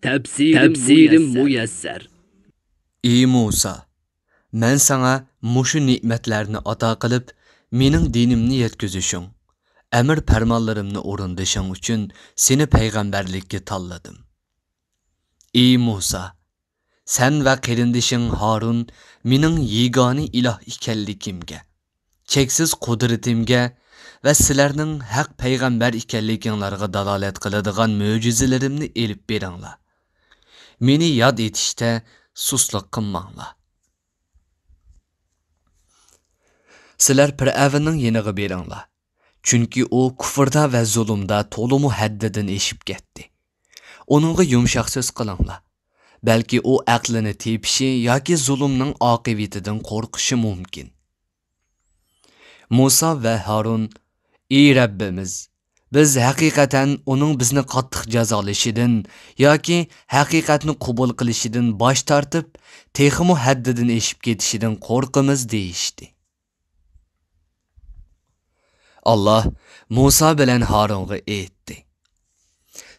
Tafsirim muyassar. Ey Musa, men sana muşu nimetlerini ata qilib, mening dinimni yetkizishing, emir fermanlarimni o'rindishing uchun seni payg'ambarlikka tanladim. Ey Musa, sen va qarindishing Harun mening yegona iloh ekanligimga, cheksiz qudratimga va sizlarning haq payg'ambar ekanliginglarga dalolat qiladigan mo'jizalarimni elib beringlar. Meni yod etishda suslik qilmanglar. Sizlar Fir'avnning yeniga beringlar. Chunki u kufrda va zulmda to'limu haddidan eshib ketdi. Onunga yumshoq so'z qilinglar. Balki u aqlini tepishi yoki zulmning oqibatidan qo'rqishi mumkin. Musa va Harun: "Ey Rabbimiz, biz haqiqatan uning bizni qattiq jazolashidan yoki haqiqatni qabul qilishidan bosh tortib, texmu haddidan eshib ketishidan qo'rqimiz" deyishdi. Allah Musa bilan Harunga aytdi: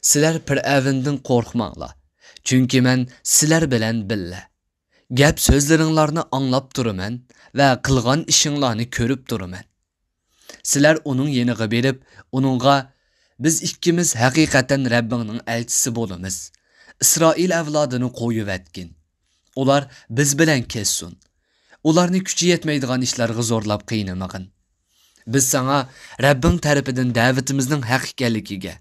"Sizlar Fir'avndan qo'rqmanglar, chunki men sizlar bilan billa. Gap so'zlaringlarni anglab turaman va qilgan ishinglarni ko'rib turaman. Sizlar uning yeniga berib, uningga biz ikkimiz haqiqatan Rabbingning elchisi bo'lamiz. Isroil avlodini qo'yib etgin. Ular biz bilan kessin. Ularni kuchi yetmaydigan ishlarga zo'rlab qiynamagin. Biz sana Rabbing tarafidan da'vatimizning haq ekanligiga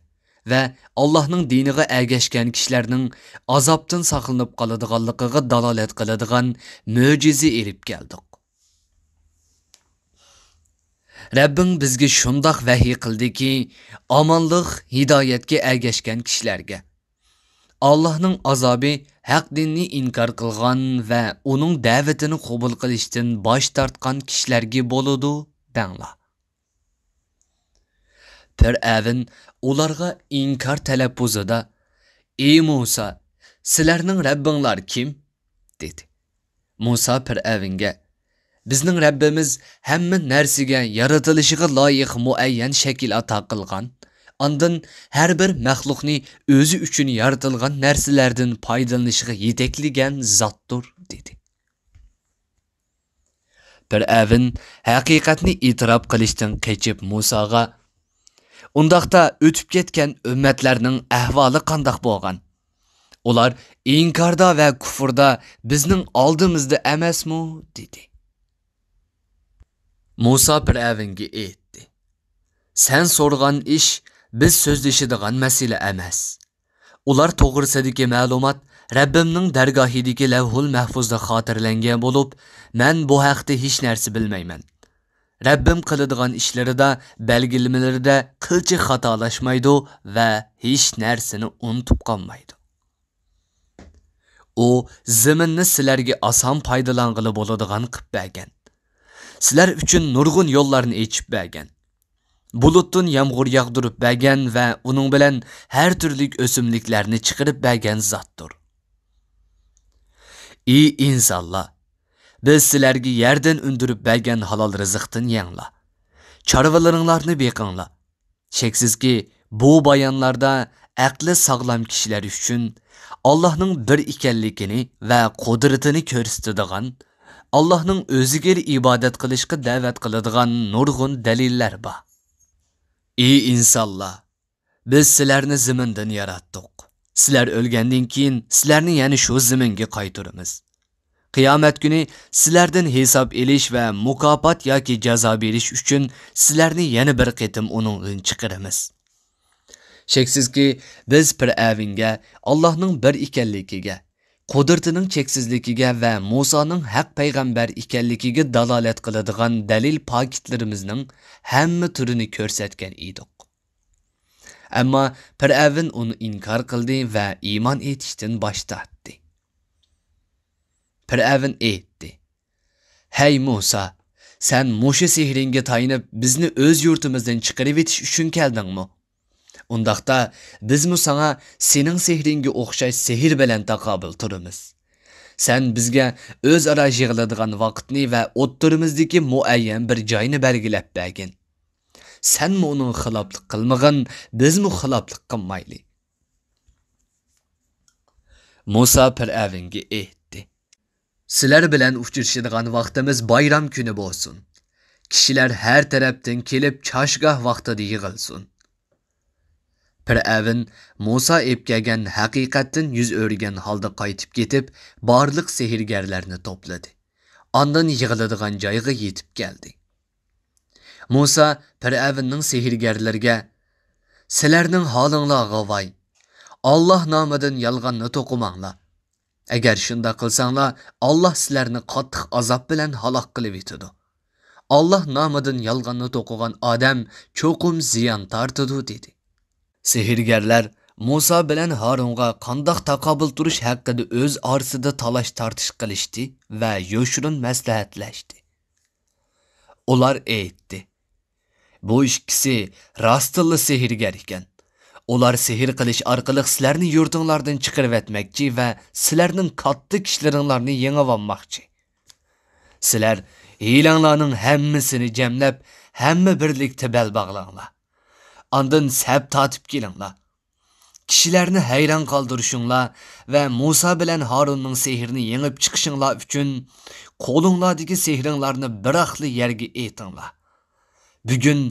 va Allohning diniga ergashgan kishilarning azobdan saqlanib qoladiganligiga dalolat qiladigan mo'jiza erib keldik. Rabbing bizga shundoq vahiy qildiki, omonlik, hidoyatga ergashgan kishilarga Allohning azobi haq dinni inkor qilgan va uning da'vatini qabul qilishdan bosh tortgan kishilarga bo'ladi denglar. Fir'avn ularga inkar talaffuzida: "Ey Musa, sizlarning Rabbinglar kim?" dedi. Musa Fir'avnga: "Bizning Rabbimiz hamma narsaga yaratilishiga loyiq muayyan shakl ato qilgan, ondan har bir maxluqni o'zi uchun yaratilgan narsalardan foydalanishiga yetakligan zotdir" dedi. Fir'avn haqiqatni e'tirof qilishdan qochib Musaga: "Undaqda o'tib ketgan ummatlarning ahvoli qandoq bo'lgan? Ular inkarda va kufrda bizning oldimizda emasmi?" dedi. Musa Fir'avnga aytdi: "Sen so'rgan ish biz so'zlashadigan masala emas. Ular to'g'risidagi ma'lumot Rabbimning dargohidagi lavhul mahfuzda xotirlangan bo'lib, men bu haqda hech narsa bilmayman. Rabbim qiladigan ishlarida, belgilamelarida qilcha xatolashmaydi va hech narsani unutib qolmaydi. U zaminni sizlarga oson foydalang'ili bo'ladigan qilib bergan. Sizlar uchun nurg'un yo'llarni ochib bergan. Bulutdan yomg'ir yog'dirib bergan va uning bilan har turli o'simliklarni chiqarib bergan zotdir. Ey insonlar, biz sizlarga yerdan undirib bergan halol rizqdan yenglar. Chorvalaringlarni beqinglar. Cheksizki, bu bayonlarda aqli sog'lom kishilar uchun Allohning bir ekanligini va qudratini ko'rsatadigan, Allohning o'ziga ibodat qilishga da'vat qiladigan nurg'un dalillar bor. Ey insonlar, biz sizlarni zamindan yaratdik. Sizlar o'lgandan keyin sizlarni yana shu zaminga qaytaramiz. Qiyomat kuni sizlardan hisob elish va mukofot yoki jazo berish uchun sizlarni yana bir qitim uningdan chiqaramiz. Cheksizki, biz Fir'avnga Allohning bir ekanligiga, qudratining cheksizligiga va Musoning haq payg'ambar ekanligiga dalolat qiladigan dalil paketlarimizning hamma turini ko'rsatgan edik. Ammo Fir'avn uni inkor qildi va iymon etishdan bosh tortdi. Fir'avn aytdi: "Hey Musa, sen mushu sehringga tayinib bizni o'z yurtimizdan chiqarib etish uchun keldingmi? Undaqda bizmi sana sening sehringga o'xshash sehr bilan taqobil turamiz. Sen bizga o'zaro yig'iladigan vaqtni va o'ttirimizdagi muayyan bir joyni belgilab bergin. Senmi uning xiloflik qilmag'in, bizmi xiloflik qilmayli." Musa Fir'avnga aytdi: "Sizlar bilan uchrashadigan vaqtimiz bayram kuni bo'lsin. Kishilar har tarafdan kelib chashgoh vaqtida yig'ilsin." Fir'avn Musa epkagan haqiqatdan yuz o'rgan holda qaytib ketib, barliq sehrgarlarni to'pladi. Ondan yig'iladigan joyga yetib keldi. Musa Fir'avnning sehrgarlarga: "Sizlarning holinglarga voy. Allah nomidan yolg'onni to'qimanglar. Agar shunda qilsanglar, Allah sizlarni qattiq azob bilan halok qilib etadi. Allah nomidan yolg'onni to'qigan odam cho'qim ziyon tortadi" dedi. Sehrgarlar Musa bilan Harunga qandoq taqobil turish haqida o'z orasida talash tortish qilishdi va yo'shirin maslahatlashdi. Ular aytdi: "Bu ikkisi rostilla sehrgar ekan. Ular sehr qilish orqali sizlarni yurtinglardan chiqarib etmoqchi va sizlarning katta kishilaringlarni yengib olmoqchi. Sizlar hiylanglarning hammasini jamlab, hamma birlikda bel bog'langlar. Ondan sab tatib kelinglar. Kishilarni hayron qoldirishinglar va Musa bilan Harunning sehrini yengib chiqishinglar uchun qo'linglardagi sehringlarni biroqli yerga aytinglar. Bugun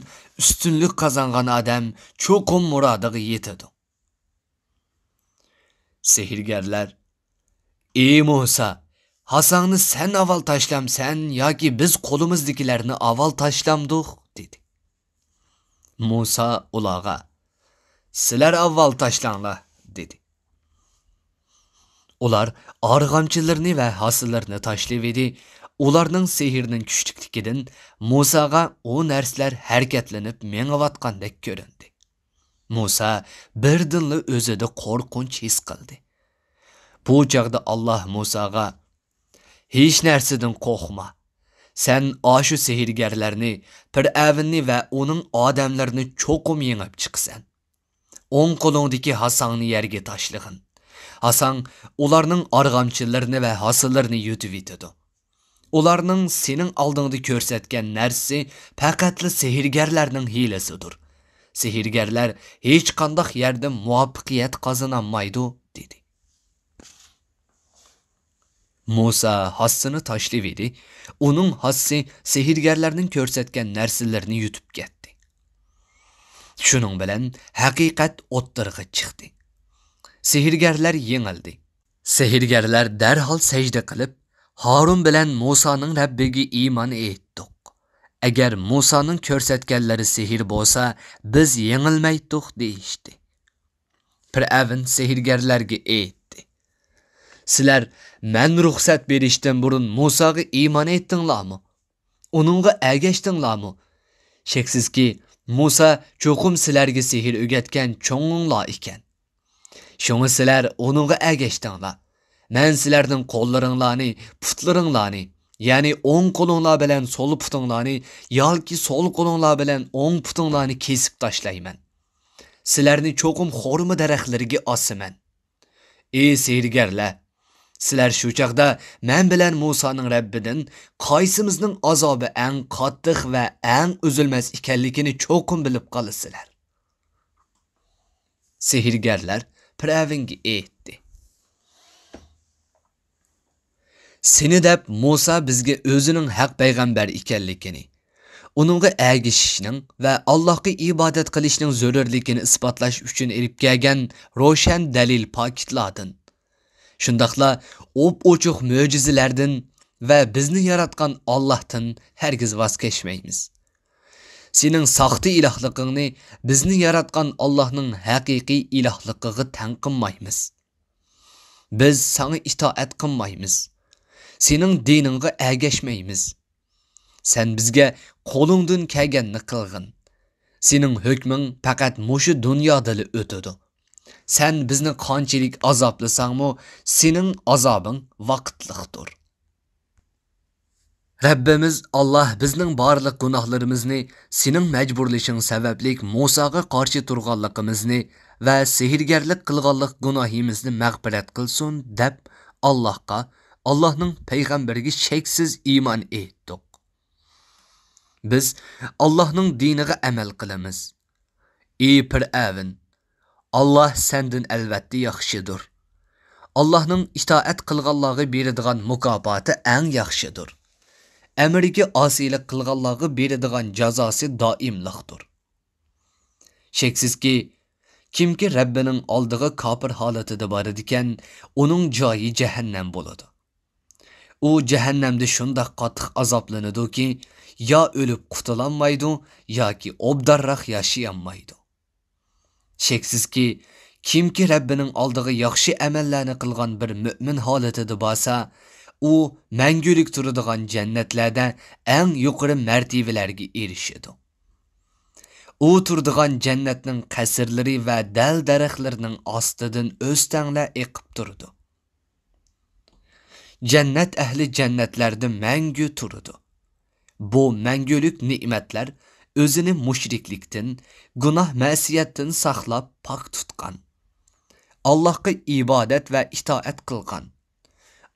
ustunlik qozongan odam cho'qim murodiga yetadi." Sehrgarlar: "Ey Musa, Hasanni sen avval tashlamsan yoki biz qo'limizdagilarni avval tashlamdik" dedi. Musa ularga: "Sizlar avval tashlanglar" dedi. Ular arg'amchilarni va hosillarni tashlab edi. Ularning sehrning kuchlikidan Musaga o narsalar harakatlanib mengayotgandek ko'rindi. Musa birdinli o'zida qo'rqinch his qildi. Bu chaqda Alloh Musaga: "Hech narsadan qo'rqma. Sen ashu sehrgarlarni, Fir'avnni va uning odamlarini cho'qim yengib chiqsan. O'ng qo'lingdagi Hasanni yerga tashlag'in. Hasan ularning arg'amchilarini va hosillarini yutib etadi. Ularning sening oldingda ko'rsatgan narsasi faqatli sehrgarlarning hiylasidir. Sehrgarlar hech qanday yerda muvaffaqiyat qozonolmaydi" dedi. Musa hassini tashlab edi. Uning hassi sehrgarlarning ko'rsatgan narsalarini yutib ketdi. Shuning bilan haqiqat o'ttirg'i chiqdi. Sehrgarlar yengildi. Sehrgarlar darhol sajda qilib, Harun bilan Musaning Rabbiga iymon etdik. Agar Musaning ko'rsatganlari sehr bo'lsa, biz yengilmaydik deyishdi. Fir'avn sehrgarlarga aytdi: "Sizlar men ruxsat berishdan burun Musaga iymon etdinglarmi? Uningga ergashdinglarmi? Sheksizki, Musa cho'qim sizlarga sehr o'rgatgan cho'nginglar ekan. Shunga sizlar uningga ergashdinglar. Men sizlarning qo'llaringlarni, putlaringlarni, ya'ni o'ng qo'linglar bilan so'l putinglarni yoki so'l qo'linglar bilan o'ng putinglarni kesib tashlayman. Sizlarni cho'qim xurma daraxtlariga osaman. Ey sehrgarlar, sizlar shu chaqda men bilan Musaning Rabbidan qaysimizning azobi eng qattiq va eng uzilmas ekanligini cho'qim bilib qolasizlar." Sehrgarlar Fir'avnga aytdi: "Seni deb Musa bizga o'zining haq payg'ambar ekanligini, uningga ergashishning va Allohga ibodat qilishning zarurligini isbotlash uchun elib kelgan ro'shan dalil paketlardan, shundaqla o'p-o'chiq mo'jizalardan va bizni yaratgan Allohdan hargiz voz kechmaymiz. Sening saxta ilohligingni bizni yaratgan Allohning haqiqiy ilohligiga tanqinmaymiz. Biz sana itoat qilmaymiz. Sening diningga ergashmaymiz. Sen bizga qo'lingdan kelganini qilgin. Sening hukming faqat mushu dunyoda o'tadi. Sen bizni qanchalik azoblasangmi, sening azobing vaqtliqdir." Rabbimiz Allah bizning barliq gunohlarimizni sening majburlashing sababli Musaga qarshi turganligimizni va sehrgarlik qilganlik gunohimizni mag'firat qilsin deb Allohga, Allohning payg'ambariga cheksiz iymon etdik. Biz Allohning diniga amal qilamiz. Ey Fir'avn, Allah senden albatta yaxshidir. Allah'ның itaat qilganlarga beradigan mukofoti eng yaxshidir. Amriga osiylik qilganlarga beradigan jazosi doimliqdir. Sheksizki, kimki Rabbining oldiga kofir holatida boradi ekan, uning joyi jahannam bo'ladi. U jahannamda shunday qattiq azoblanadiki, ya o'lib qutulanmaydi yoki obdarroq yashayolmaydi. Sheksizki, kimki Rabbining oldiga yaxshi amallarni qilgan bir mu'min holatida bo'lsa, u mangulik turadigan jannatlarda eng yuqori martabalarga erishadi. U turadigan jannatning qasrlari va dal daraxtlarining ostidan o'stanglar eqib turdi. Jannat ahli jannatlarda mangu turdi. Bu mangulik ne'matlar o'zini mushriklikdan, gunoh ma'siyatdan saqlab pok tutgan. Allohga ibodat va itoat qilgan.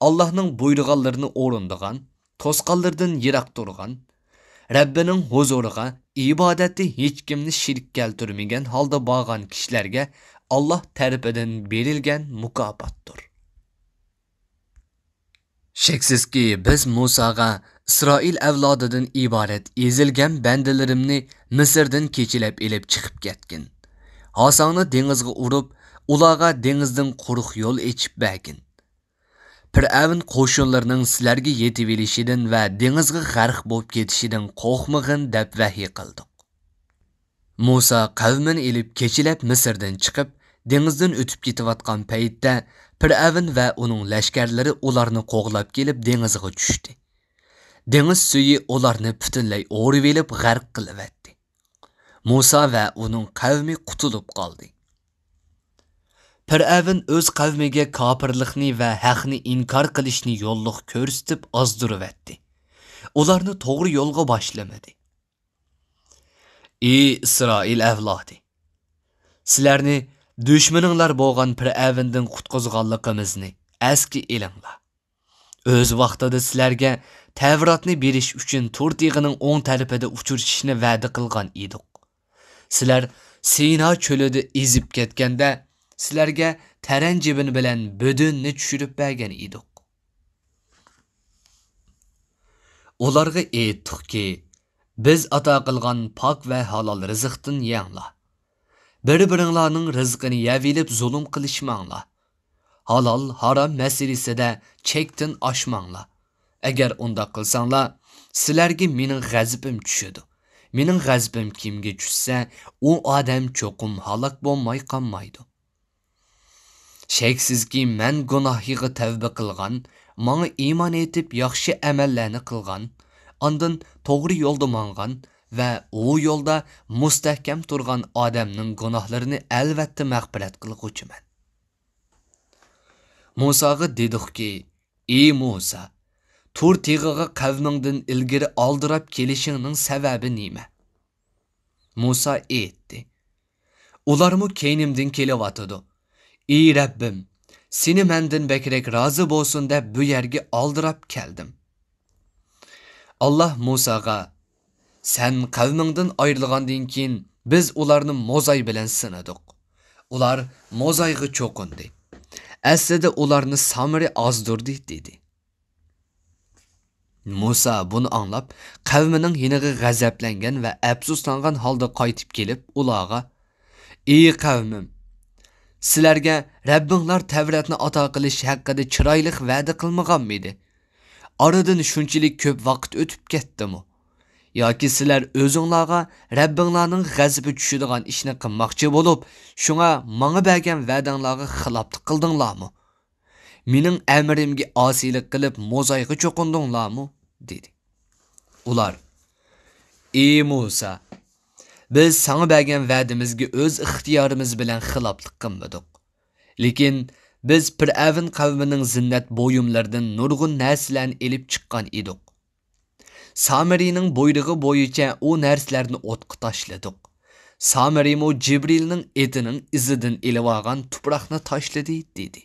Allohning buyurganlarini o'rindigan, to'sqanlardan yiroq turgan, Rabbining huzuriga ibodatda hech kimni shirk keltirmagan holda borgan kishilarga Alloh tarafidan berilgan mukofotdir. Sheksizki, biz Musoga İsroil avlodidan iborat ezilgan bandalarimni Misrdan kechilab elib chiqib ketgin. Hasonni dengizga urib, ularga dengizdan quruq yo'l echib bergin. Fir'avn qo'shinlarining sizlarga yetib elishidan va dengizga g'arq bo'lib ketishidan qo'rqmag'in deb vahiy qildik. Musa qavmini elib kechilab Misrdan chiqib, dengizdan o'tib ketayotgan paytda Fir'avn va uning lashkarlari ularni qo'g'lab kelib dengizga tushdi. Dengiz suyi ularni butunlay o'rib elib g'arq qilibdi. Musa va uning qavmi qutulib qoldi. Fir'avn o'z qavmiga kofirlikni va haqni inkor qilishni yo'lliq ko'rsatib ozdiribdi. Ularni to'g'ri yo'lga boshlamadi. Ey Isroil avlodi, sizlarni dushmaninglar bo'lgan Fir'avndan qutqizganligimizni eski elinglar. O'z vaqtida sizlarga Tavratni berish uchun Turtig'ining o'ng tarafida uchirishni va'da qilgan edik. Sizlar Sino cho'lida ezib ketganda sizlarga taranjibin bilan budunni tushirib bergan edik. Ularga aytdikki, biz ato qilgan pok va halol rizqdan yenglar. Bir-biringlarning rizqini yavilib zulm qilishmanglar. Halol harom masalasida chekdan oshmanglar. Agar unda qilsanglar, sizlarga mening g'azabim tushadi. Mening g'azabim kimga tushsa, u odam cho'qim halok bo'lmay qolmaydi. Sheksizki, men gunohiga tavba qilgan, menga iymon etib yaxshi amallarni qilgan, ondan to'g'ri yo'lda mangan va u yo'lda mustahkam turgan odamning gunohlarini albatta mag'firat qilguvchiman. Musoga dedikki, ey Musa, Tur tig'iga qavmingdan ilgari oldirab kelishingning sababi nima? Musa aytdi, ularmu keynimdan kelyotidi. Ey Rabbim, seni mendan bekrak rozi bo'lsin deb bu yerga oldirab keldim. Allah Musaga, sen qavmingdan ayrilgandan keyin biz ularni mo'zay bilan sinadik. Ular mo'zayga cho'qindi. Aslida ularni Samiri ozdirdi dedi. Musa bunu anlab, qavmining yiniga g'azablangan va afsuslangan holda qaytib kelib, ularga, ey qavmim, sizlarga Rabbinglar Tavratni ato qilish haqida chiroyli va'da qilmaganmidi? Oradan shunchalik ko'p vaqt o'tib ketdimi? Yoki sizlar o'zinglarga Rabbinglarning g'azabi tushadigan ishni qilmoqchi bo'lib, shunga menga bergan va'danglarga xiloflik qildinglarmi? Mening amrimga osiylik qilib mo'zayga cho'qindinglarmi? dedi. Ular, ey Musa, biz sana bergan va'dimizga o'z ixtiyorimiz bilan xiloflik qilmadik. Lekin biz Fir'avn qavmining zinnat bo'yumlaridan nurg'un narsalarni elib chiqqan edik. Samirining buyrug'i bo'yicha u narsalarni o'tqa tashladik. Samirimu Jibrilning etining izidan elib olgan tuproqni tashladi dedi.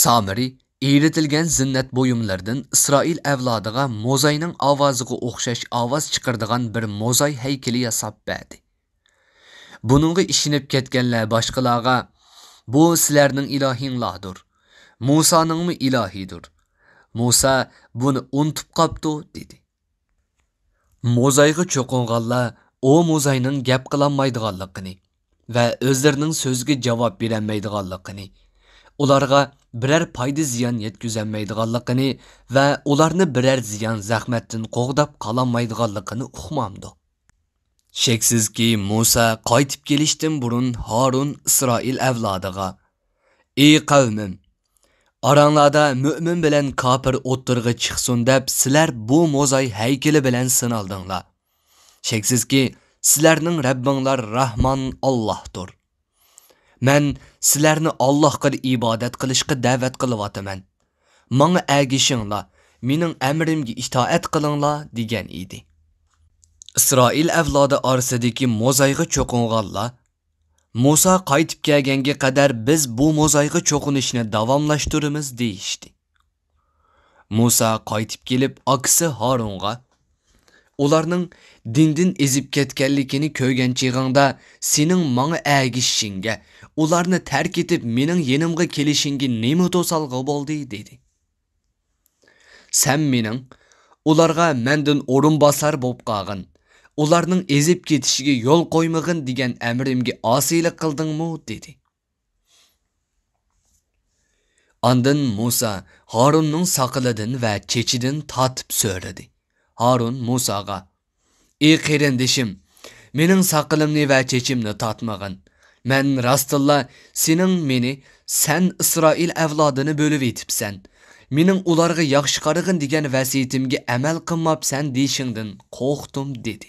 Samiri eritilgan zinnat bo'yumlaridan Isroil avlodiga mo'zayning ovoziga o'xshash ovoz chiqaradigan bir mo'zay haykali yasab berdi. Buningga ishinib ketganlar boshqalarga Bu sizlerning ilahinglardir. Musa'nın mı ilahidir? Musa bunu unutib qapti dedi. Mozayga cho'qinganlar o Mozayning gap qilolmaydiganligini va o'zlarining so'ziga javob berolmaydiganligini, ularga biror foyda ziyon yetkazolmaydiganligini va ularni biror ziyon zahmatdan qo'g'dab qololmaydiganligini uqmamdi. Sheksizki Musa qaytib kelishdan burun Harun Isroil avlodiga: "Ey qavmim, aranglarda mümin bilan kafir o'ttirg'i chiqsin deb sizlar bu Mozay haykali bilan sinaldinglar. Sheksizki sizlarning Rabbinglar Rahman Allohdir. Men sizlarni Allohga ibodat qilishga da'vat qilyapman. Menga agishinglar, mening amrimga itoat qilinglar" degan edi. İsrail avlodi orasidagi Mozayga cho'qinganlar Musa qaytib kelganga qadar biz bu Mozayga cho'qinishni davomlashtiramiz deyishdi. Musa qaytib kelib akisi Harunga ularning dindin ezib ketganligini ko'rgan chig'ingda sening menga agishishingga, ularni tark etib mening yenimga kelishingga nima to'salg'i bo'ldi dedi. Sen mening ularga mendan o'rin bosar bo'lib qolgin, ularning ezib ketishiga yo'l qo'ymag'in degan amrimga osiylik qildingmi dedi. Ondan Musa Harunning soqilidan va chechidan tatib so'radi. Harun Musaga: "Ey qarindishim, mening soqilimni va chechimni tatmag'in. Men rastilla sening meni sen Isroil avlodini bo'lib etibsan. Mening ularga yaxshi qarag'in degan vasiyatimga amal qilmabsan deyishingdan qo'rqdim" dedi.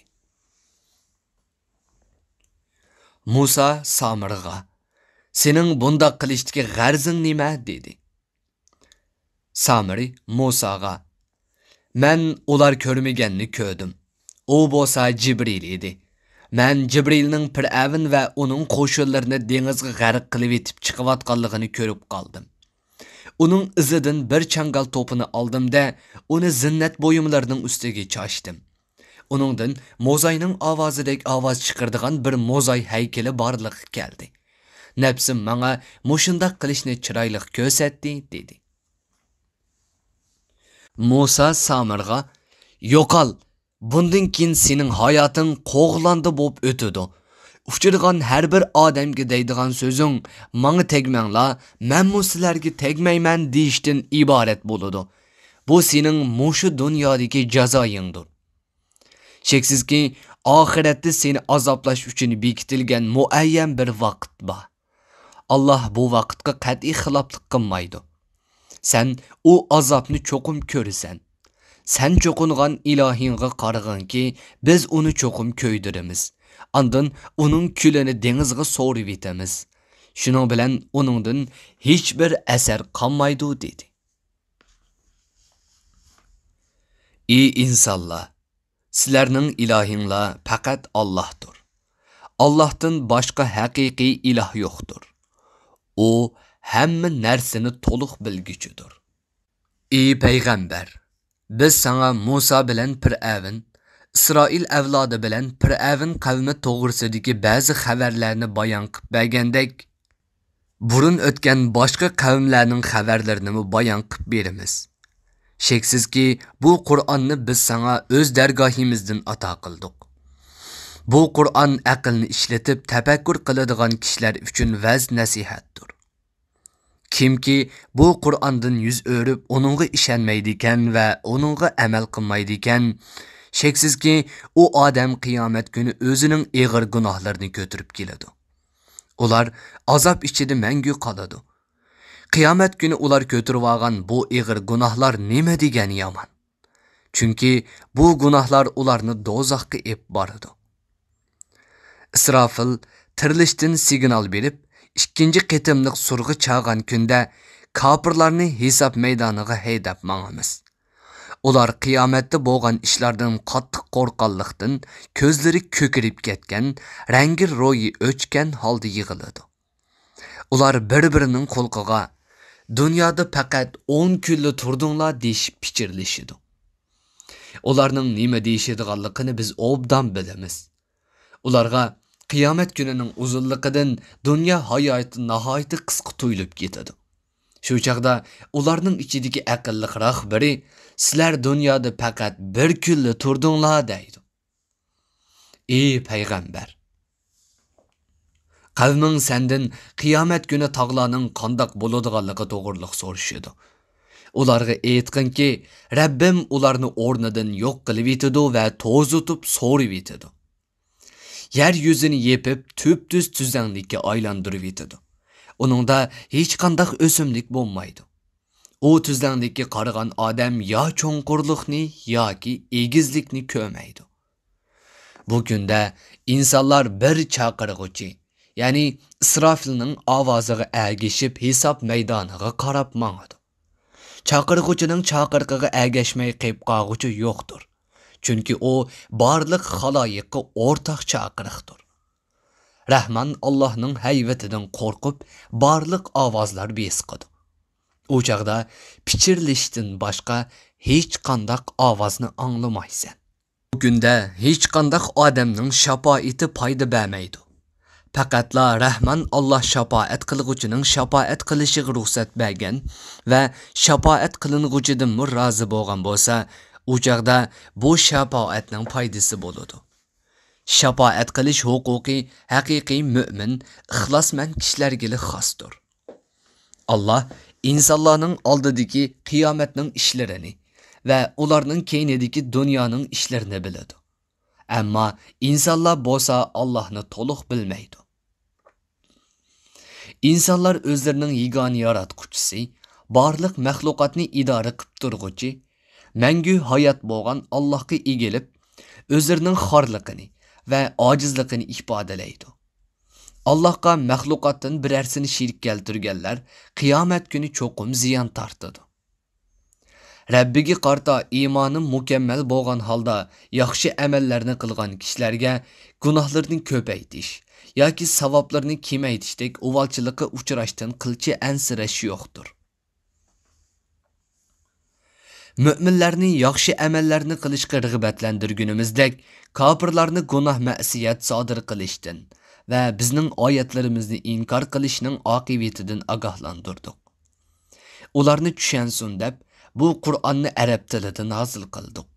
Musa Samirga: "Sening bunda qilishdagi g'arzing nima?" dedi. Samiri Musaga: "Men ular ko'rmaganni ko'rdim. O bo'lsa Jibril edi. Men Jibrilning Fir'avn va uning qo'shinlarini dengizga g'arq qilib etib chiqayotganligini ko'rib qoldim. Uning izidan bir changal to'pini oldim-da, uni zinnat bo'yimlarining ustiga choshdim. Uningdan Mozayning ovozidek ovoz chiqaradigan bir Mozay haykali borligi keldi. Nafsim menga mushundaq qilishni chiroyli ko'rsatdi" dedi. Musa Samirga: "Yo'qol, bundan keyin sening hayoting qo'g'landi bo'lib o'tadi. Uchirgan har bir odamga deydigan so'zing menga tegmanglar, men sizlarga tegmayman deyishdan iborat bo'ladi. Bu sening mushu dunyodagi jazoyingdir. Sheksizki oxiratda seni azoblash uchun bekitilgan muayyan bir vaqt bor. Allah bu vaqtga qat'iy xiloflik qilmaydi. Sen o azobni cho'qim ko'rasan. Sen cho'qingan ilohingga qarag'inki, biz uni cho'qim ko'ydiramiz. Ondan uning kulini dengizga so'rib etamiz. Shuning bilan uningdan hech bir asar qolmaydi" dedi. Ey insonlar, sizlarning ilahinglar faqat Allohdir. Allohdan boshqa haqiqiy iloh yo'qdir. O hamma narsani to'liq bilguchidir. Ey payg'ambar, biz sana Musa bilan Fir'avn, Isroil avlodi bilan Fir'avn qavmi to'g'risidagi ba'zi xabarlarni bayon qilib bergandek, burun o'tgan boshqa qavmlarning xabarlarini bayon qilib beramiz. Sheksizki bu Qur'onni biz sana o'z dargohimizdan ato qildik. Bu Qur'on aqlni ishlatib tafakkur qiladigan kishilar uchun vaz nasihatdir. Kimki bu Qur'ondan yuz o'rib, onunga ishonmaydi ekan va onunga amal qilmaydi ekan, sheksizki u odam qiyomat kuni o'zining og'ir gunohlarini ko'tarib keladi. Ular azob ichida mangu qoladi. Qiyomat kuni ular ko'tarib olgan bu og'ir gunohlar nima degani yomon. Chunki bu gunohlar ularni do'zaxga ep boradi. Israfil tirilishdan signal berib, ikkinchi qitimliq surg'i chaqan kunda kafirlarni hisob maydoniga haydab mangamiz. Ular qiyomatda bo'lgan ishlardan qattiq qo'rqqanlikdan ko'zlari ko'kirib ketgan, rangi ro'yi o'chgan holda yig'iladi. Ular bir-birining qo'lqiga dunyoda faqat 10 kunli turdinglar deyishib pichirlashidi. Ularning nima deyishadiganligini biz obdan bilamiz. Ularga qiyomat kunining uzunligidan dunyo hayoti nihoyatda qisqa tuyulib ketadi. Shu chaqda ularning ichidagi aqlli rahbari sizlar dunyoda faqat bir kunli turdinglar deydi. Ey payg'ambar, qavming sendan qiyomat kuni tog'larning qandoq bo'ladiganligi to'g'riliq so'rashadi. Ularga aytqinki, Rabbim ularni o'rnidan yo'q qilib yetadi va to'zitib so'rib yetadi. Yer yuzini yepib tüp-tüz tüzənlikka aylandırıb yetadi. Onunda hech qandaq o'simlik bo'lmaydi. U tüzənlikka qaragan odam yo cho'nqurlikni yoki egizlikni ko'rmaydi. Bu kunda insonlar bir chaqirg'uchi, ya'ni Isrofilning ovoziga ergishib hisob maydoniga qarab mangadi. Chaqirg'uchining chaqirig'iga ergashmay qeyb qolg'uchi yo'qdir. Chunki o barliq xaloyiqqa o'rtaq chaqiriqdir. Rahman Allohning hayvatidan qo'rqib barliq ovozlar besqadi. O chaqda pichirlishdan boshqa hech qandaq ovozni anglamaysan. Bu kunda hech qandaq odamning shafoati foyda bermaydi. Faqatla Rahman Alloh shafaat qilg'uchining shafaat qilishiga ruxsat bergan va shafaat qiling'uchidan rozi bo'lgan bo'lsa, u chaqda bu shafaatning foydasi bo'ladi. Shafaat qilish huquqi haqiqiy mo'min, ixlosmand kishilarga xosdir. Alloh insonlarning oldidagi qiyomatning ishlarini va ularning keynidagi dunyoning ishlarini biladi. Ammo insonlar bo'lsa Allohni to'liq bilmaydi. İnsanlar o'zlarining yagona yaratquchisi, barliq maxluqotni idora qilib turg'uchi, mangu hayot bo'lgan Allohga egilib, o'zlarining xorliqini va ojizligini ifodalaydi. Allohga maxluqotdan birarsini shirk keltirganlar qiyomat kuni cho'qim ziyon tortadi. Rabbiga qarta iymoni mukammal bo'lgan holda yaxshi amallarni qilgan kishilarga gunohlarni ko'paytirish yoki savoblarni kemaytishdek uvalchilikqa uchrashdan qilchi ansirash yo'qdir. Müminlarni yaxshi amallarni qilishga rag'batlantirgunimizdek, kofirlarni gunoh ma'siyat sodir qilishdan va bizning oyatlarimizni inkor qilishning oqibatidan ogohlantirdik. Ularni tushunsin deb bu Qur'onni arab tilida nozil qildik.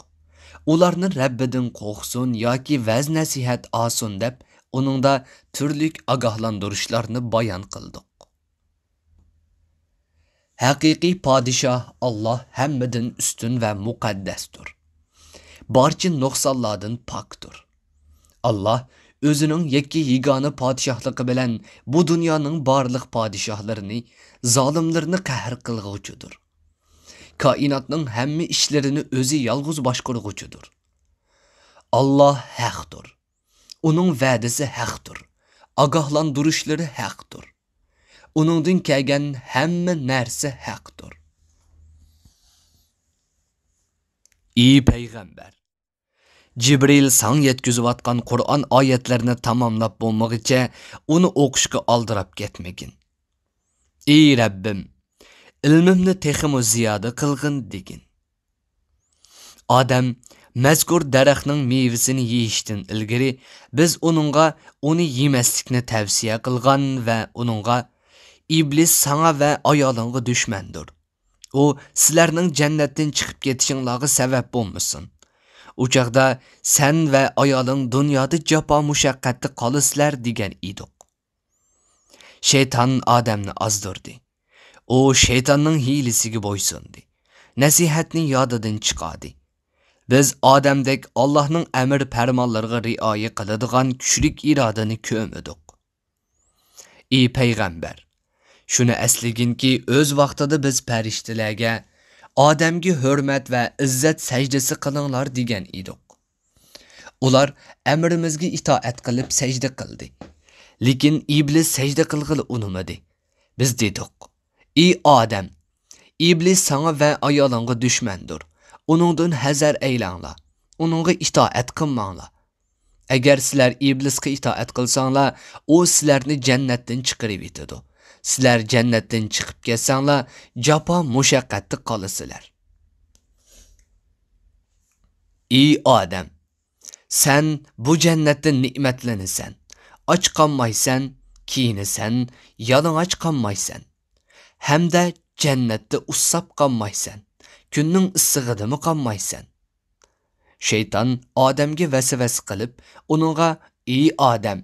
Ularni Rabbidan qo'rqsin yoki vaz nasihat olsin deb uningda turli ogohlantirishlarni bayon qildik. Haqiqiy podshoh Alloh hammadan ustun va muqaddasdir. Barcha nuqsonlardan pokdir. Alloh o'zining yakka yagona podshohligi bilan bu dunyoning barliq podshohlarini, zolimlarni qahr qilg'uvchidir. Koinotning hamma ishlarini o'zi yolg'iz boshqaruvchidir. Alloh haqdir. Uning va'dasi haqdir. Ogohlantirishlari haqdir. Uningdan kelgan hamma narsa haqdir. Ey payg'ambar, Jibril sang yetkizayotgan Qur'on oyatlarini tamomlab bo'lmaguncha uni o'qishga oldirab ketmagin. Ey Rabbim, ilmimni texmo ziyoda qilgin degin. Odam mazkur daraxtning mevasini yeyishdan ilgari biz uni yemaslikni tavsiya qilgan va uningga iblis sana va ayolingga dushmandir. U sizlarning jannatdan chiqib ketishinglarga sabab bo'lmasin. U chaqda sen va ayoling dunyoda jafo mushaqqatda qolasizlar degan edik. Shayton odamni azdirdi. U shaytonning hiylasiga bo'ysundi. Nasihatni yodidan chiqardi. Biz odamdek Allohning amr farmonlariga rioya qiladigan kuchli irodani ko'rmadik. Ey payg'ambar, shuni aslaginki o'z vaqtida biz farishtalarga odamga hurmat va izzat sajdasi qilinglar degan edik. Ular amrimizga itoat qilib sajda qildi. Lekin iblis sajda qilg'ili unumadi. Biz dedik: "Ey odam, iblis sana va ayolingga dushmandir. Uningdan hazar aylanglar. Uningga itoat qilmanglar. Agar sizlar iblisga itoat qilsanglar, u sizlarni jannatdan chiqarib yetadi. Sizlar jannatdan chiqib ketsanglar, jafo mushaqqatda qolasizlar." Ey odam, sen bu jannatdan ne'matlanasan. och qolmaysan, kiyinasan, yalang'och qolmaysan. Hamda jannatda ussab qolmaysan. Kunning issig'idimi qolmaysan. Şeytan Ademga vasvasa qilib, uningga: "Ey Adem,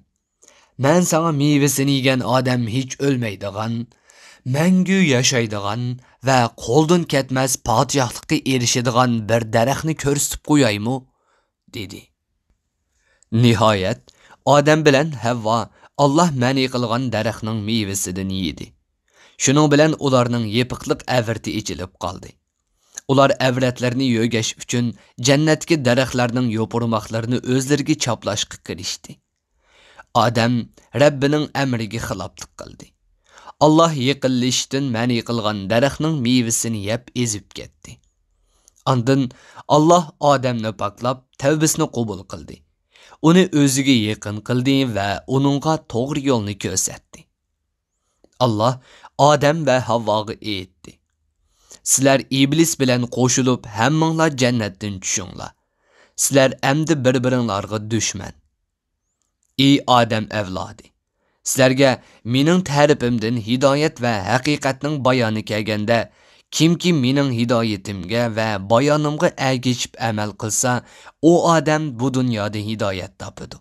men sana meyvesini yegan odam hech o'lmaydigan, mangu yashaydigan va qo'ldan ketmas podshohlikka erishadigan bir daraxtni ko'rsatib qo'yaymi?" dedi. Nihoyat Odam bilan Havvo Allah ma'ni qilgan daraxtning meyvesidan yedi. Shuning bilan ularning yepiqliq avrati ichilib qoldi. Ular avratlarni yo'gash uchun jannatdagi daraxtlarning yo'purmoqlarini o'zlariga choplashga kirishdi. Odam Rabbining amriga xiloflik qildi. Allah yiqilishdan ma'ni qilgan daraxtning meyvesini yeb ezib ketdi. Ondan Allah Odamni poklab, tavbasini qabul qildi. Uni o'ziga yaqin qildi va uningga to'g'ri yo'lni ko'rsatdi. Allah Odam va Havvoga aytdi: "Sizlar iblis bilan qo'shilib, hammanglar jannatdan tushinglar. Sizlar endi bir-biringlarga dushman. Ey Odam avlodi, sizlarga mening tarafimdan hidoyat va haqiqatning bayoni kelganda, kimki mening hidoyatimga va bayonimga ergashib amal qilsa, u odam bu dunyoda hidoyat topadi.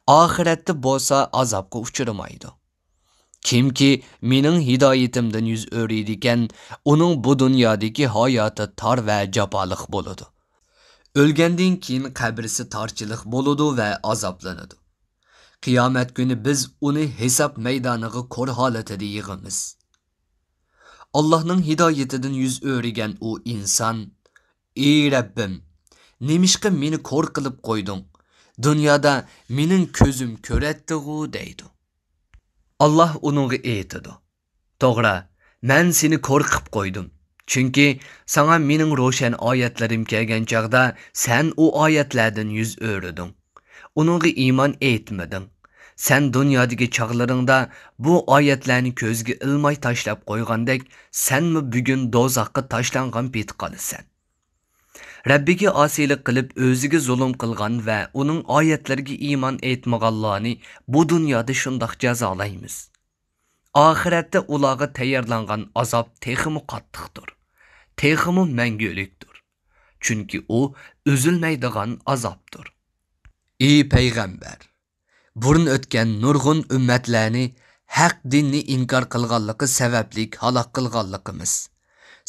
Oxiratda bo'lsa azobga uchramaydi. Kimki mening hidoyatimdan yuz o'riydigan, uning bu dunyodagi hayoti tor va jafoliq bo'ladi. O'lgandan keyin qabrisi torchilik bo'ladi va azoblanadi. Qiyomat kuni biz uni hisob maydoniga ko'r holatida yig'imiz." Allah'ның hidoyatidan yuz o'rigan u inson: "Ey Rabbim, nemishqa meni ko'r qilib qo'yding? Dunyoda mening ko'zim ko'ratdi-ku" deydi. Allah uningga aytadi: "To'g'ri, men seni ko'r qilib qo'ydim. Chunki sana mening ro'shan oyatlarim kelgan chaqda sen u oyatlardan yuz o'riding. Uningga iymon etmading. Sen dunyodagi chaqlaringda bu oyatlarni ko'zga ilmay tashlab qo'ygandek, senmi bugun do'zaxga tashlangan pet qolasan. Rabbiga osiylik qilib o'ziga zulm qilgan va uning oyatlariga iymon etmaganlarni bu dunyoda shundoq jazolaymiz. Oxiratda ularga tayyorlangan azob texmi qattiqdir, texmi mangulikdir. Chunki u uzilmaydigan azobdir." Ey payg'ambar, burun o'tgan nurg'un ummatlarni haq dinni inkor qilganligi sababli halok qilganligimiz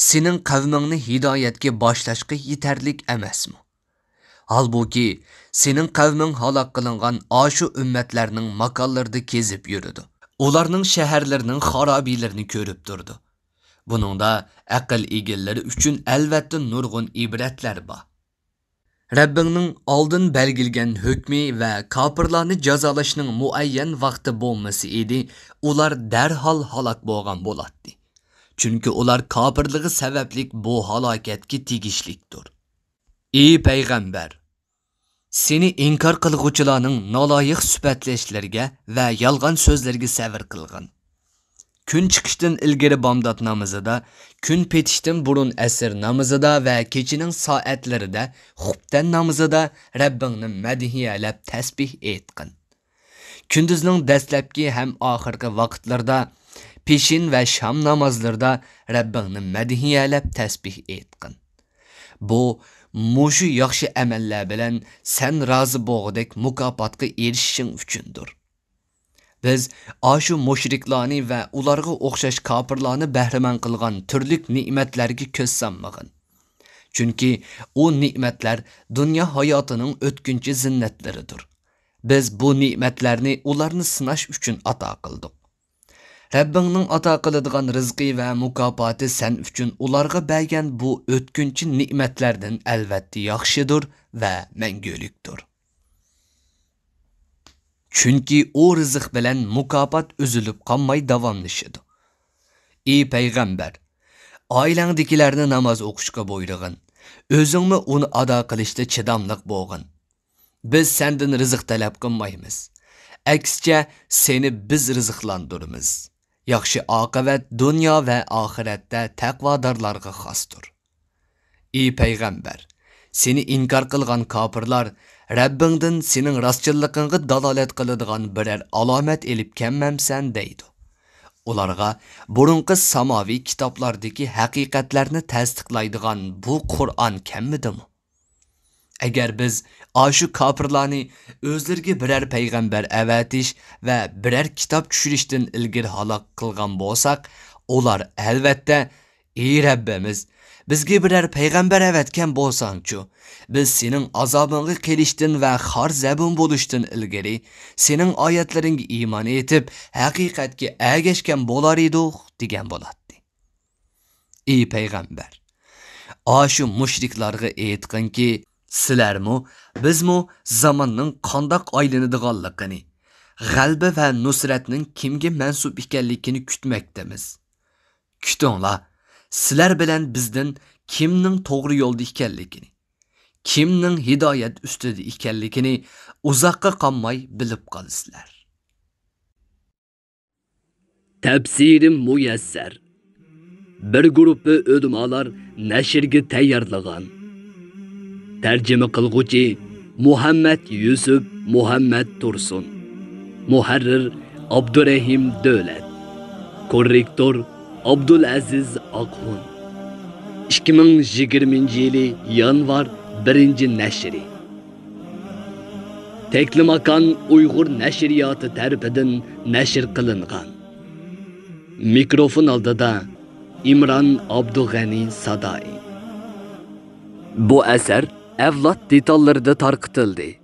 sening qavmingni hidoyatga boshlashga yetarlik emasmi? Halbuki sening qavming halok qilingan ashu ummatlarning makonlarida kezib yurdi. Ularning shaharlarining xarobiylarini ko'rib turdi. Buningda aql egillari uchun albatta nurg'un ibratlar bor. Rabbingning oldin belgilgan hukmi va kofirlarni jazolashning muayyan vaqti bo'lmasa edi, ular darhol halok bo'lgan bo'ladi. Chunki ular kofirligi sababli bu halokatga tegishlikdir. Ey payg'ambar, seni inkor qilguvchilarning noloyiq sifatlashlariga va yolg'on so'zlarga sabr qilgin. Kun chiqishdan ilgari bomdod namozida, kun petishdan burun asr namozida va kechining soatlarida xubtan namozida Rabbingni madhiyalab tasbih etqin. Kunduzning dastlabki ham oxirgi vaqtlarda, peshin va sham namozlarida Rabbingni madhiyalab tasbih etqin. Bu mushu yaxshi amallar bilan sen rozi bo'lg'idek mukofotga erishishing uchundir. Biz ashu mushriklarni va ularga o'xshash kofirlarni bahramand qilgan turli ne'matlarga ko'z solmag'in. Chunki u ne'matlar dunyo hayotining o'tkinchi zinnatlaridir. Biz bu ne'matlarni ularni sinash uchun ato qildik. Rabbingning ato qiladigan rizqi va mukofoti sen uchun ularga bergan bu o'tkinchi ne'matlardan albatta yaxshidir va mangulikdir. Chunki o rizq bilan mukofot uzilib qolmay davomlashadi. Ey payg'ambar, oilangdagilarni namoz o'qishga buyurg'in. O'zingni uni ado qilishda chidamliq bo'lg'in. Biz sendan rizq talab qilmaymiz. Aksicha seni biz rizqlantiramiz. Yaxshi oqibat dunyo va oxiratda taqvodorlarga xosdir. Ey payg'ambar, seni inkor qilgan kofirlar Rabbingdan sening rostchilligingga dalolat qiladigan biror alomat elib kelmamsan deydi. Ularga burunqi samoviy kitoblardagi haqiqatlarni tasdiqlaydigan bu Qur'on kelmidimi? Agar biz ashu kofirlarni o'zlariga biror payg'ambar avatish va biror kitob tushirishdan ilgari halok qilgan bo'lsak, ular albatta: "Ey Rabbimiz, bizga biror payg'ambar avatgan bo'lsang-chu, biz sening azobingga kelishdan va xor zabun bo'lishdan ilgari sening oyatlaringga iymon etib, haqiqatga ergashgan bo'lar edik" degan bo'ladi. Ey payg'ambar, ashu mushriklarga aytqinki, sizlarmi, bizmi zamonning qandoq aylanadiganligini, g'alba va nusratning kimga mansub ekanligini kutmoqdamiz. Kutinglar, sizlar bilan bizdan kimning to'g'ri yo'lda ekanligini, kimning hidoyat ustida ekanligini uzoqqa qolmay bilib qolasizlar. Tafsirim muyassar. Bir guruhi ulamolar nashrga tayyorlagan. Tarjima qilguvchi Muhammad Yusuf Muhammad Tursun. Muharrir Abdurrahim Davlat. Korrektor Abdulaziz Aqhun. 2020-yili yanvar 1-nashri. Teklimakan Uyg'ur nashriyoti tarafidan nashr qilingan. Mikrofon oldida İmran Abdug'ani Sadai. Bu asar avlod detallarida tarqitildi.